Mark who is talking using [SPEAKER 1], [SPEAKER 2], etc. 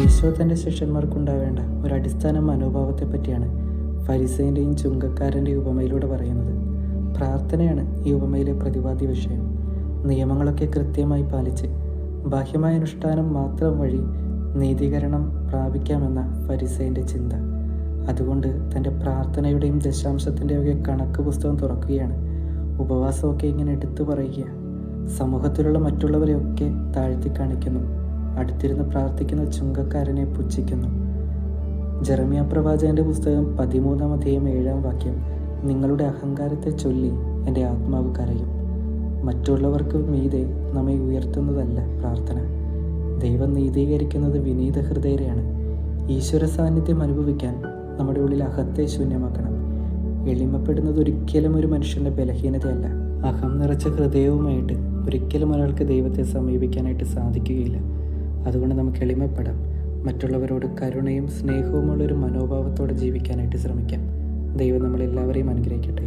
[SPEAKER 1] ഈശോ തൻ്റെ ശിഷ്യന്മാർക്കുണ്ടാവേണ്ട ഒരു അടിസ്ഥാന മനോഭാവത്തെ പറ്റിയാണ് ഫരിസേൻ്റെയും ചുങ്കക്കാരൻ്റെയും ഉപമയിലൂടെ പറയുന്നത്. പ്രാർത്ഥനയാണ് ഈ ഉപമയിലെ പ്രതിപാദ്യ വിഷയം. നിയമങ്ങളൊക്കെ കൃത്യമായി പാലിച്ച് ബാഹ്യമായ അനുഷ്ഠാനം മാത്രം വഴി നീതീകരണം പ്രാപിക്കാമെന്ന ഫരിസേൻ്റെ ചിന്ത. അതുകൊണ്ട് തൻ്റെ പ്രാർത്ഥനയുടെയും ദശാംശത്തിൻ്റെയൊക്കെ കണക്ക് പുസ്തകം തുറക്കുകയാണ്. ഉപവാസമൊക്കെ ഇങ്ങനെ എടുത്തു പറയുക. സമൂഹത്തിലുള്ള മറ്റുള്ളവരെയൊക്കെ താഴ്ത്തി കാണിക്കുന്നു. അടുത്തിരുന്ന് പ്രാർത്ഥിക്കുന്ന ചുങ്കക്കാരനെ പുച്ഛിക്കുന്നു. ജെറമ്യാ പ്രവാചകന്റെ പുസ്തകം 13-ാം അധ്യായം 7-ാം വാക്യം, നിങ്ങളുടെ അഹങ്കാരത്തെ ചൊല്ലി എൻ്റെ ആത്മാവ് കരയും. മറ്റുള്ളവർക്ക് മീതെ നമ്മെ ഉയർത്തുന്നതല്ല പ്രാർത്ഥന. ദൈവം നീതീകരിക്കുന്നത് വിനീത ഹൃദയരെയാണ്. ഈശ്വര സാന്നിധ്യം അനുഭവിക്കാൻ നമ്മുടെ ഉള്ളിൽ അഹത്തെ ശൂന്യമാക്കണം. എളിമപ്പെടുന്നത് ഒരിക്കലും ഒരു മനുഷ്യൻ്റെ ബലഹീനതയല്ല. അഹം നിറച്ച ഹൃദയവുമായിട്ട് ഒരിക്കലും ഒരാൾക്ക് ദൈവത്തെ സമീപിക്കാനായിട്ട് സാധിക്കുകയില്ല. അതുകൊണ്ട് നമുക്ക് എളിമപ്പെടാം. മറ്റുള്ളവരോട് കരുണയും സ്നേഹവുമുള്ളൊരു മനോഭാവത്തോടെ ജീവിക്കാനായിട്ട് ശ്രമിക്കാം. ദൈവം നമ്മളെല്ലാവരെയും അനുഗ്രഹിക്കട്ടെ.